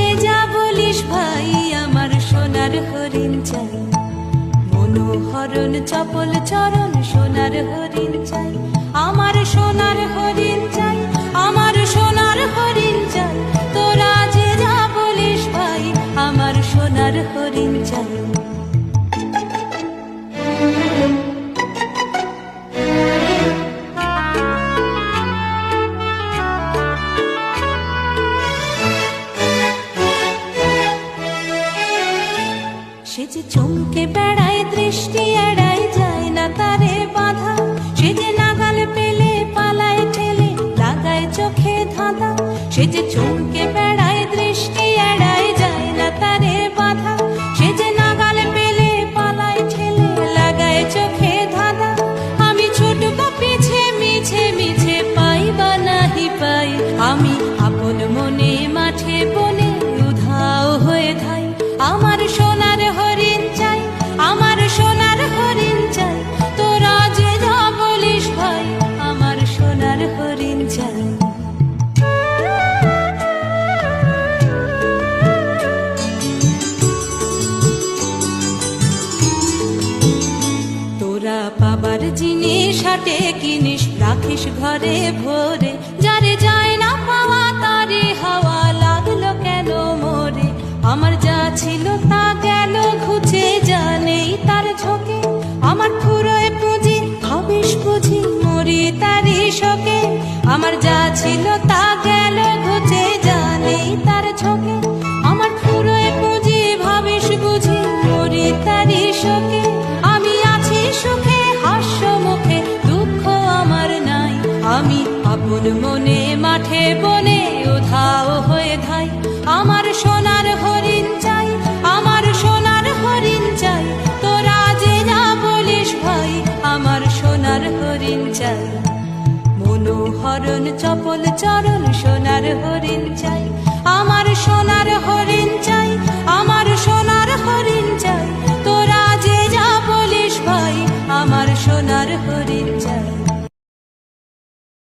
যে যা বলিস ভাই আমার সোনার হরিণ চাই, মনোহরণ চপল চরণ সোনার হরিণ চাই, আমার সোনার হরিণ চাই, আমার সোনার হরিণ চাই, তোরা যে যা বলিস ভাই আমার সোনার হরিণ চাই। সে যে চমকে বেড়ায় দৃষ্টি এড়াই যায় না তারে বাধা, সে যে নাগাল পেলে পালায় ঠেলে লাগায় চোখে ধাঁধা, সে যে চমকে বেড়ায় দৃষ্টি এড়াই যায় না তারে বাধা, সে যে নাগাল পেলে পালায় ঠেলে লাগায় চোখে ধাঁধা। আমি ছোটব পিছে মিছে মিছে পাই বা নাহি পাই, আমি আপন মনে মাঠে বনে উধাও হয়ে ধাই, আমার সোনার হরিণ চাই, আমার সোনার হরিণ চাই, তোরা যে যা বলিস ভাই আমার সোনার হরিণ চাই। তোরা পাবার জিনিস হাটে কিনিস রাখিস ঘরে ভরে, যারে যায় না পাওয়া তারে হাওয়া লাগলো কেন মোরে, আমার যা ছিল তা গেল ঘুচে যা নেই তার ঝোঁকে, আমার ফুরোয় পুঁজি ভাবিস বুঝি মরি তারি শোকে, আমার যা ছিল তা গেল ঘুচে যা নেই তার ঝোঁকে, আমার ফুরোয় পুঁজি ভাবিস বুঝি মরি তারি শোকে। আমি আছি সুখে হাস্য মুখে দুঃখ আমার নাই, আমি আপন মনে মাঠে বনে উধাও হয়ে ধাই, আমার সোনার হরিণ চাই, আমার সোনার হরিণ চাই, তোরা যে যা বলিস ভাই আমার সোনার হরিণ চাই, মনোহরণ চপল চরণ সোনার হরিণ চাই।